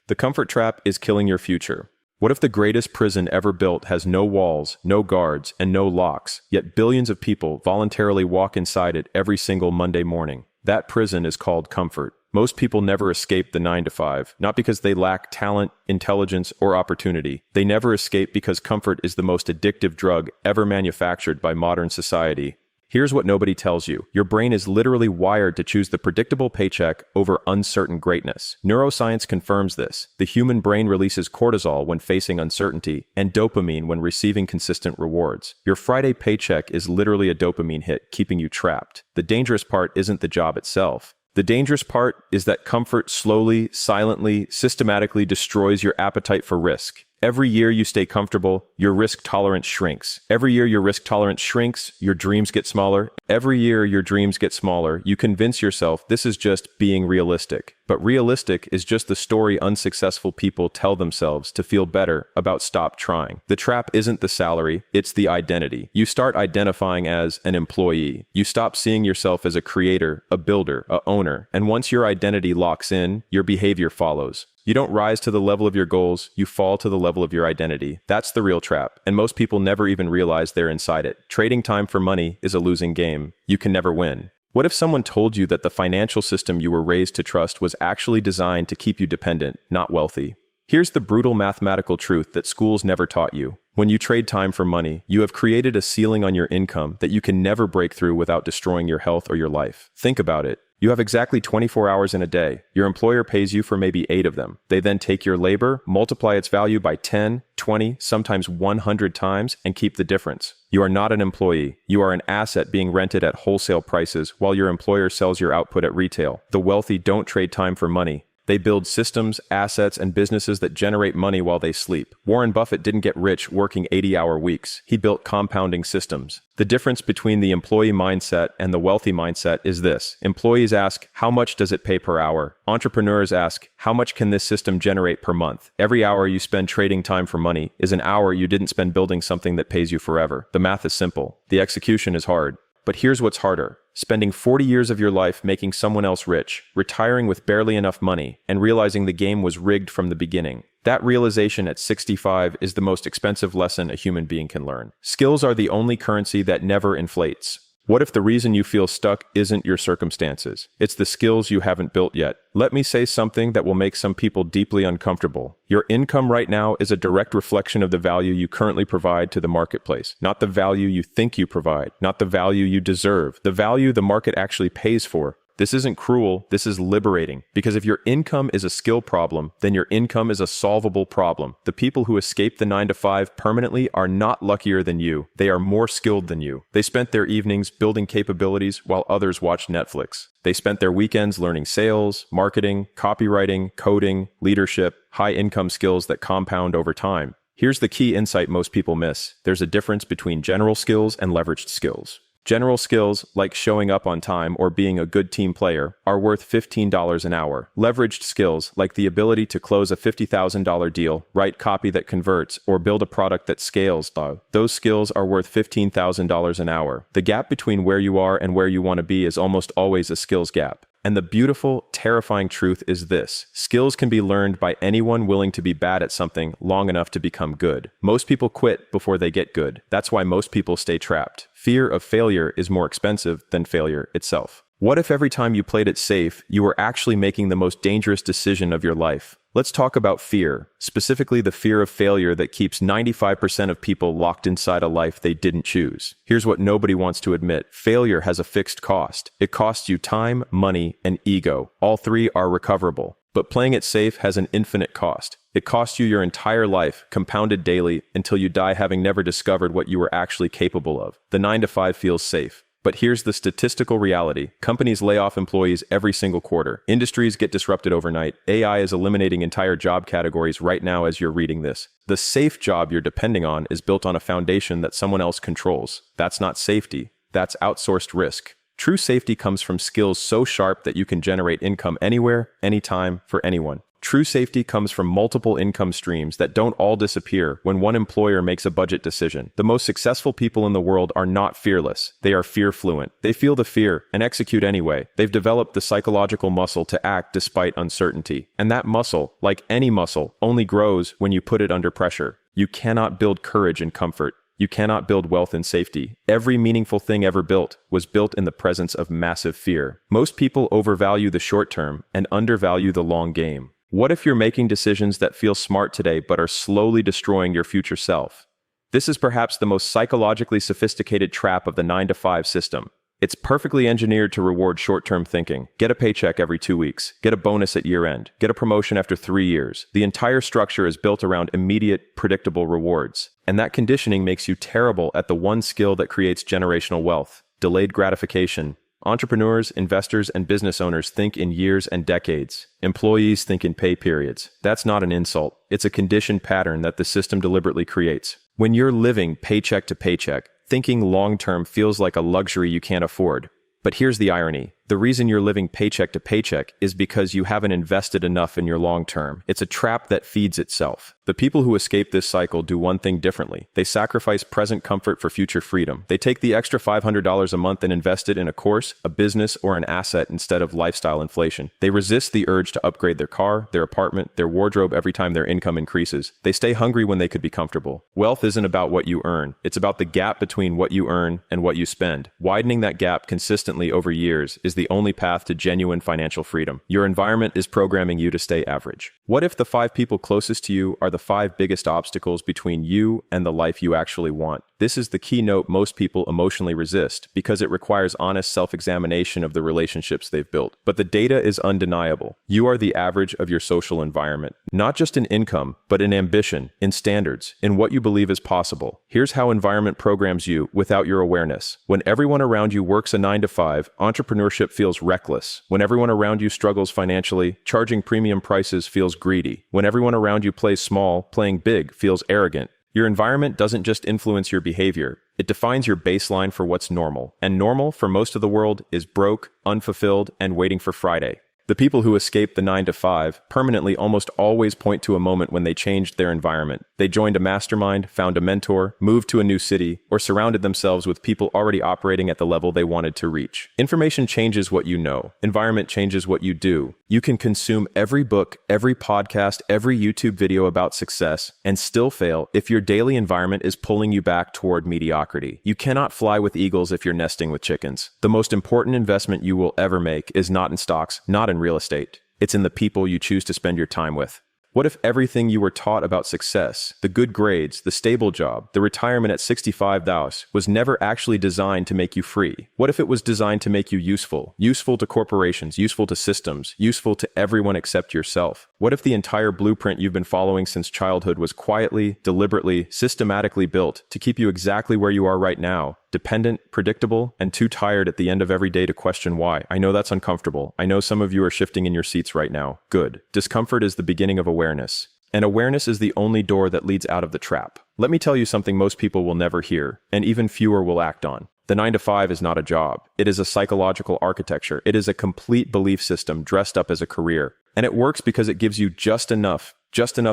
The comfort trap is killing your future. What if the greatest prison ever built has no walls, no guards, and no locks, yet billions of people voluntarily walk inside it every single Monday morning? That prison is called comfort. Most people never escape the 9 to 5, not because they lack talent, intelligence, or opportunity. They never escape because comfort is the most addictive drug ever manufactured by modern society. Here's what nobody tells you. Your brain is literally wired to choose the predictable paycheck over uncertain greatness. Neuroscience confirms this. The human brain releases cortisol when facing uncertainty and dopamine when receiving consistent rewards. Your Friday paycheck is literally a dopamine hit, keeping you trapped. The dangerous part isn't the job itself. The dangerous part is that comfort slowly, silently, systematically destroys your appetite for risk. Every year you stay comfortable, your risk tolerance shrinks. Every year your risk tolerance shrinks, your dreams get smaller. Every year your dreams get smaller, you convince yourself this is just being realistic. But realistic is just the story unsuccessful people tell themselves to feel better about stop trying. The trap isn't the salary, it's the identity. You start identifying as an employee. You stop seeing yourself as a creator, a builder, a owner. And once your identity locks in, your behavior follows. You don't rise to the level of your goals, you fall to the level of your identity. That's the real trap, and most people never even realize they're inside it. Trading time for money is a losing game. You can never win. What if someone told you that the financial system you were raised to trust was actually designed to keep you dependent, not wealthy? Here's the brutal mathematical truth that schools never taught you. When you trade time for money, you have created a ceiling on your income that you can never break through without destroying your health or your life. Think about it. You have exactly 24 hours in a day. Your employer pays you for maybe 8 of them. They then take your labor, multiply its value by 10, 20, sometimes 100 times, and keep the difference. You are not an employee. You are an asset being rented at wholesale prices while your employer sells your output at retail. The wealthy don't trade time for money. They build systems, assets, and businesses that generate money while they sleep. Warren Buffett didn't get rich working 80-hour weeks. He built compounding systems. The difference between the employee mindset and the wealthy mindset is this. Employees ask, how much does it pay per hour? Entrepreneurs ask, how much can this system generate per month? Every hour you spend trading time for money is an hour you didn't spend building something that pays you forever. The math is simple. The execution is hard. But here's what's harder. Spending 40 years of your life making someone else rich, retiring with barely enough money, and realizing the game was rigged from the beginning. That realization at 65 is the most expensive lesson a human being can learn. Skills are the only currency that never inflates. What if the reason you feel stuck isn't your circumstances? It's the skills you haven't built yet. Let me say something that will make some people deeply uncomfortable. Your income right now is a direct reflection of the value you currently provide to the marketplace, not the value you think you provide, not the value you deserve, the value the market actually pays for. This isn't cruel, this is liberating. Because if your income is a skill problem, then your income is a solvable problem. The people who escape the 9 to 5 permanently are not luckier than you. They are more skilled than you. They spent their evenings building capabilities while others watched Netflix. They spent their weekends learning sales, marketing, copywriting, coding, leadership, high-income skills that compound over time. Here's the key insight most people miss. There's a difference between general skills and leveraged skills. General skills, like showing up on time or being a good team player, are worth $15 an hour. Leveraged skills, like the ability to close a $50,000 deal, write copy that converts, or build a product that scales, those skills are worth $15,000 an hour. The gap between where you are and where you want to be is almost always a skills gap. And the beautiful, terrifying truth is this. Skills can be learned by anyone willing to be bad at something long enough to become good. Most people quit before they get good. That's why most people stay trapped. Fear of failure is more expensive than failure itself. What if every time you played it safe, you were actually making the most dangerous decision of your life? Let's talk about fear, specifically the fear of failure that keeps 95% of people locked inside a life they didn't choose. Here's what nobody wants to admit. Failure has a fixed cost. It costs you time, money, and ego. All 3 are recoverable. But playing it safe has an infinite cost. It costs you your entire life, compounded daily, until you die having never discovered what you were actually capable of. The 9 to 5 feels safe. But here's the statistical reality. Companies lay off employees every single quarter. Industries get disrupted overnight. AI is eliminating entire job categories right now as you're reading this. The safe job you're depending on is built on a foundation that someone else controls. That's not safety. That's outsourced risk. True safety comes from skills so sharp that you can generate income anywhere, anytime, for anyone. True safety comes from multiple income streams that don't all disappear when one employer makes a budget decision. The most successful people in the world are not fearless. They are fear-fluent. They feel the fear and execute anyway. They've developed the psychological muscle to act despite uncertainty. And that muscle, like any muscle, only grows when you put it under pressure. You cannot build courage in comfort. You cannot build wealth in safety. Every meaningful thing ever built was built in the presence of massive fear. Most people overvalue the short term and undervalue the long game. What if you're making decisions that feel smart today but are slowly destroying your future self? This is perhaps the most psychologically sophisticated trap of the 9-to-5 system. It's perfectly engineered to reward short-term thinking. Get a paycheck every 2 weeks. Get a bonus at year-end. Get a promotion after 3 years. The entire structure is built around immediate, predictable rewards. And that conditioning makes you terrible at the one skill that creates generational wealth: delayed gratification. Entrepreneurs, investors, and business owners think in years and decades. Employees think in pay periods. That's not an insult. It's a conditioned pattern that the system deliberately creates. When you're living paycheck to paycheck, thinking long-term feels like a luxury you can't afford. But here's the irony. The reason you're living paycheck to paycheck is because you haven't invested enough in your long term. It's a trap that feeds itself. The people who escape this cycle do one thing differently. They sacrifice present comfort for future freedom. They take the extra $500 a month and invest it in a course, a business, or an asset instead of lifestyle inflation. They resist the urge to upgrade their car, their apartment, their wardrobe every time their income increases. They stay hungry when they could be comfortable. Wealth isn't about what you earn. It's about the gap between what you earn and what you spend. Widening that gap consistently over years is the only path to genuine financial freedom. Your environment is programming you to stay average. What if the 5 people closest to you are the 5 biggest obstacles between you and the life you actually want? This is the keynote most people emotionally resist because it requires honest self-examination of the relationships they've built. But the data is undeniable. You are the average of your social environment, not just in income, but in ambition, in standards, in what you believe is possible. Here's how environment programs you without your awareness. When everyone around you works a 9-to-5, entrepreneurship feels reckless. When everyone around you struggles financially, charging premium prices feels greedy. When everyone around you plays small, playing big feels arrogant. Your environment doesn't just influence your behavior, it defines your baseline for what's normal. And normal, for most of the world, is broke, unfulfilled, and waiting for Friday. The people who escape the 9-to-5 permanently almost always point to a moment when they changed their environment. They joined a mastermind, found a mentor, moved to a new city, or surrounded themselves with people already operating at the level they wanted to reach. Information changes what you know. Environment changes what you do. You can consume every book, every podcast, every YouTube video about success, and still fail if your daily environment is pulling you back toward mediocrity. You cannot fly with eagles if you're nesting with chickens. The most important investment you will ever make is not in stocks, not in real estate. It's in the people you choose to spend your time with. What if everything you were taught about success, the good grades, the stable job, the retirement at 65, was never actually designed to make you free? What if it was designed to make you useful? Useful to corporations, useful to systems, useful to everyone except yourself? What if the entire blueprint you've been following since childhood was quietly, deliberately, systematically built to keep you exactly where you are right now? Dependent, predictable, and too tired at the end of every day to question why. I know that's uncomfortable. I know some of you are shifting in your seats right now. Good. Discomfort is the beginning of awareness. And awareness is the only door that leads out of the trap. Let me tell you something most people will never hear, and even fewer will act on. The 9-to-5 is not a job. It is a psychological architecture. It is a complete belief system dressed up as a career. And it works because it gives you just enough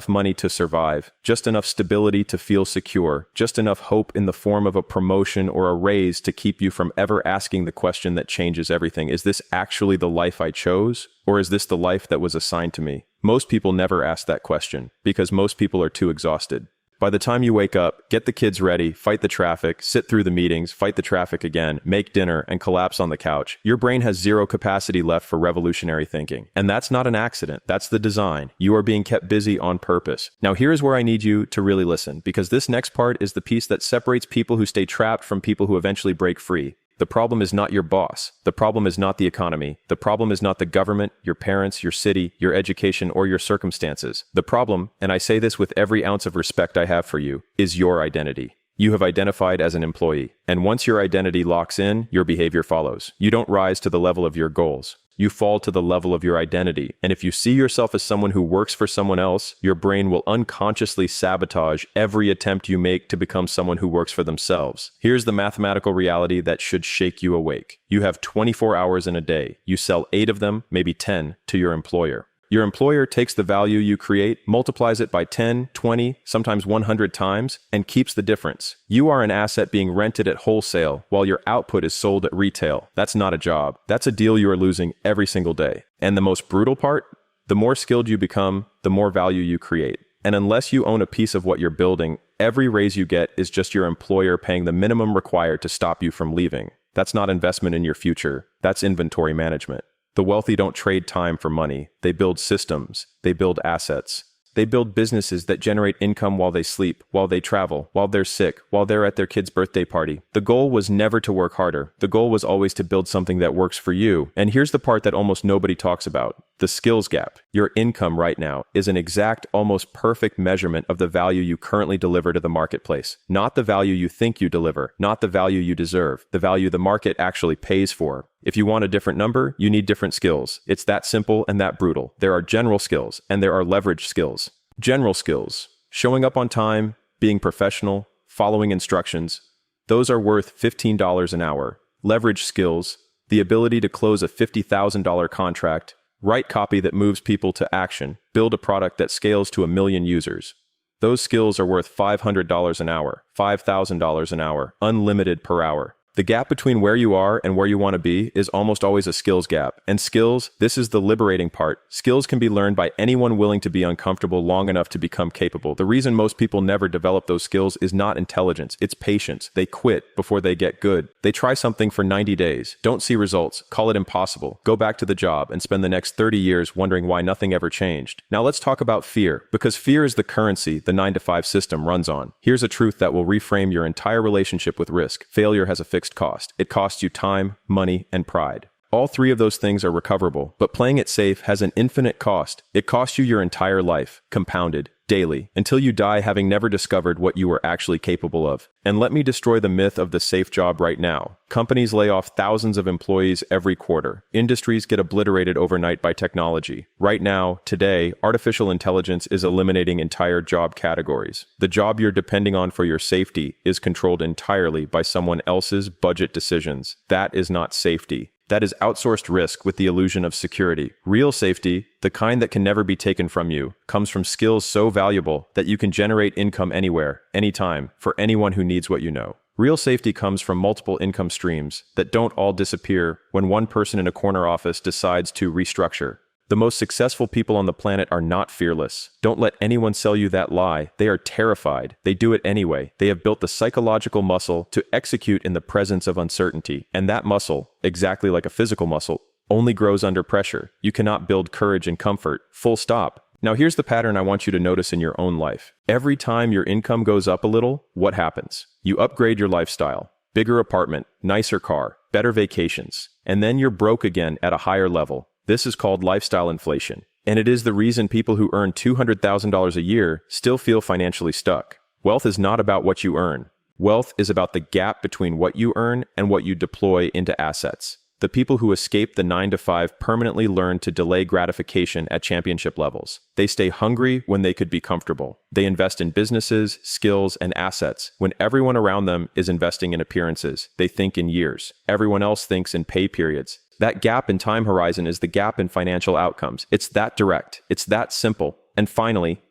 money to survive, just enough stability to feel secure, just enough hope in the form of a promotion or a raise to keep you from ever asking the question that changes everything. Is this actually the life I chose? Or is this the life that was assigned to me? Most people never ask that question because most people are too exhausted. By the time you wake up, get the kids ready, fight the traffic, sit through the meetings, fight the traffic again, make dinner, and collapse on the couch, your brain has zero capacity left for revolutionary thinking. And that's not an accident. That's the design. You are being kept busy on purpose. Now here is where I need you to really listen, because this next part is the piece that separates people who stay trapped from people who eventually break free. The problem is not your boss. The problem is not the economy. The problem is not the government, your parents, your city, your education, or your circumstances. The problem, and I say this with every ounce of respect I have for you, is your identity. You have identified as an employee. And once your identity locks in, your behavior follows. You don't rise to the level of your goals. You fall to the level of your identity. And if you see yourself as someone who works for someone else, your brain will unconsciously sabotage every attempt you make to become someone who works for themselves. Here's the mathematical reality that should shake you awake. You have 24 hours in a day. You sell 8 of them, maybe 10, to your employer. Your employer takes the value you create, multiplies it by 10, 20, sometimes 100 times, and keeps the difference. You are an asset being rented at wholesale while your output is sold at retail. That's not a job. That's a deal you are losing every single day. And the most brutal part? The more skilled you become, the more value you create. And unless you own a piece of what you're building, every raise you get is just your employer paying the minimum required to stop you from leaving. That's not investment in your future. That's inventory management. The wealthy don't trade time for money. They build systems. They build assets. They build businesses that generate income while they sleep, while they travel, while they're sick, while they're at their kid's birthday party. The goal was never to work harder. The goal was always to build something that works for you. And here's the part that almost nobody talks about: the skills gap. Your income right now is an exact, almost perfect measurement of the value you currently deliver to the marketplace. Not the value you think you deliver, not the value you deserve, the value the market actually pays for. If you want a different number, you need different skills. It's that simple and that brutal. There are general skills and there are leverage skills. General skills: showing up on time, being professional, following instructions. Those are worth $15 an hour. Leverage skills: the ability to close a $50,000 contract, write copy that moves people to action, build a product that scales to 1 million users. Those skills are worth $500 an hour, $5,000 an hour, unlimited per hour. The gap between where you are and where you want to be is almost always a skills gap. And skills, this is the liberating part. Skills can be learned by anyone willing to be uncomfortable long enough to become capable. The reason most people never develop those skills is not intelligence, it's patience. They quit before they get good. They try something for 90 days, don't see results, call it impossible, go back to the job, and spend the next 30 years wondering why nothing ever changed. Now let's talk about fear, because fear is the currency the 9-to-5 system runs on. Here's a truth that will reframe your entire relationship with risk. Failure has a fixed cost. It costs you time, money, and pride. All three of those things are recoverable, but playing it safe has an infinite cost. It costs you your entire life, compounded, daily, until you die having never discovered what you were actually capable of. And let me destroy the myth of the safe job right now. Companies lay off thousands of employees every quarter. Industries get obliterated overnight by technology. Right now, today, artificial intelligence is eliminating entire job categories. The job you're depending on for your safety is controlled entirely by someone else's budget decisions. That is not safety. That is outsourced risk with the illusion of security. Real safety, the kind that can never be taken from you, comes from skills so valuable that you can generate income anywhere, anytime, for anyone who needs what you know. Real safety comes from multiple income streams that don't all disappear when one person in a corner office decides to restructure. The most successful people on the planet are not fearless. Don't let anyone sell you that lie. They are terrified. They do it anyway. They have built the psychological muscle to execute in the presence of uncertainty. And that muscle, exactly like a physical muscle, only grows under pressure. You cannot build courage in comfort. Full stop. Now here's the pattern I want you to notice in your own life. Every time your income goes up a little, what happens? You upgrade your lifestyle. Bigger apartment, nicer car, better vacations. And then you're broke again at a higher level. This is called lifestyle inflation, and it is the reason people who earn $200,000 a year still feel financially stuck. Wealth is not about what you earn. Wealth is about the gap between what you earn and what you deploy into assets. The people who escape the 9-to-5 permanently learn to delay gratification at championship levels. They stay hungry when they could be comfortable. They invest in businesses, skills, and assets when everyone around them is investing in appearances. They think in years. Everyone else thinks in pay periods. That gap in time horizon is the gap in financial outcomes. It's that direct. It's that simple. And finally,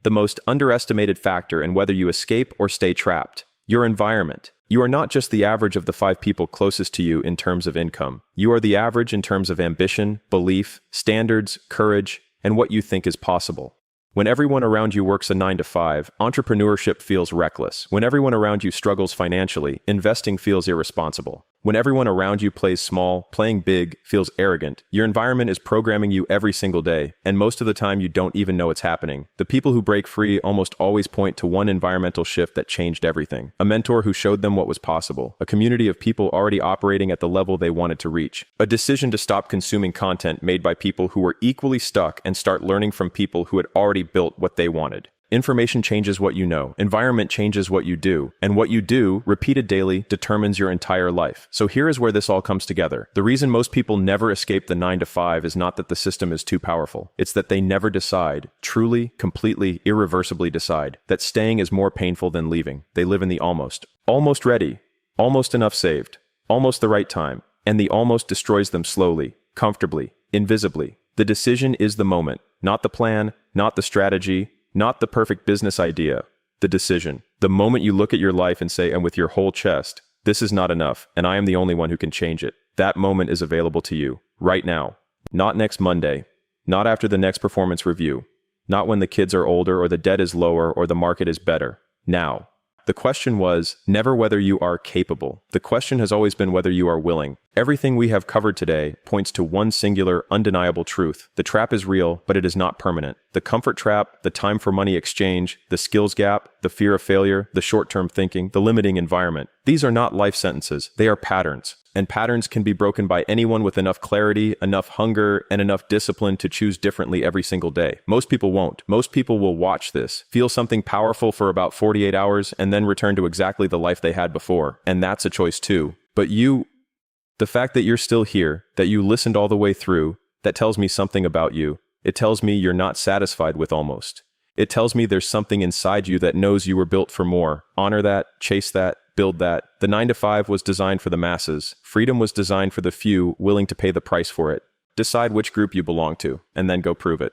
the most underestimated factor in whether you escape or stay trapped: your environment. You are not just the average of the 5 people closest to you in terms of income. You are the average in terms of ambition, belief, standards, courage, and what you think is possible. When everyone around you works a 9-to-5, entrepreneurship feels reckless. When everyone around you struggles financially, investing feels irresponsible. When everyone around you plays small, playing big feels arrogant. Your environment is programming you every single day, and most of the time you don't even know it's happening. The people who break free almost always point to one environmental shift that changed everything. A mentor who showed them what was possible. A community of people already operating at the level they wanted to reach. A decision to stop consuming content made by people who were equally stuck and start learning from people who had already built what they wanted. Information changes what you know. Environment changes what you do. And what you do, repeated daily, determines your entire life. So here is where this all comes together. The reason most people never escape the 9-to-5 is not that the system is too powerful. It's that they never decide, truly, completely, irreversibly decide, that staying is more painful than leaving. They live in the almost. Almost ready. Almost enough saved. Almost the right time. And the almost destroys them slowly, comfortably, invisibly. The decision is the moment, not the plan, not the strategy, not the perfect business idea. The decision. The moment you look at your life and say, and with your whole chest, this is not enough, and I am the only one who can change it. That moment is available to you, right now. Not next Monday. Not after the next performance review. Not when the kids are older or the debt is lower or the market is better. Now. The question was never whether you are capable. The question has always been whether you are willing. Everything we have covered today points to one singular, undeniable truth. The trap is real, but it is not permanent. The comfort trap, the time for money exchange, the skills gap, the fear of failure, the short-term thinking, the limiting environment. These are not life sentences. They are patterns. And patterns can be broken by anyone with enough clarity, enough hunger, and enough discipline to choose differently every single day. Most people won't. Most people will watch this, feel something powerful for about 48 hours, and then return to exactly the life they had before. And that's a choice too. But the fact that you're still here, that you listened all the way through, that tells me something about you. It tells me you're not satisfied with almost. It tells me there's something inside you that knows you were built for more. Honor that, chase that, build that. The 9-to-5 was designed for the masses. Freedom was designed for the few willing to pay the price for it. Decide which group you belong to, and then go prove it.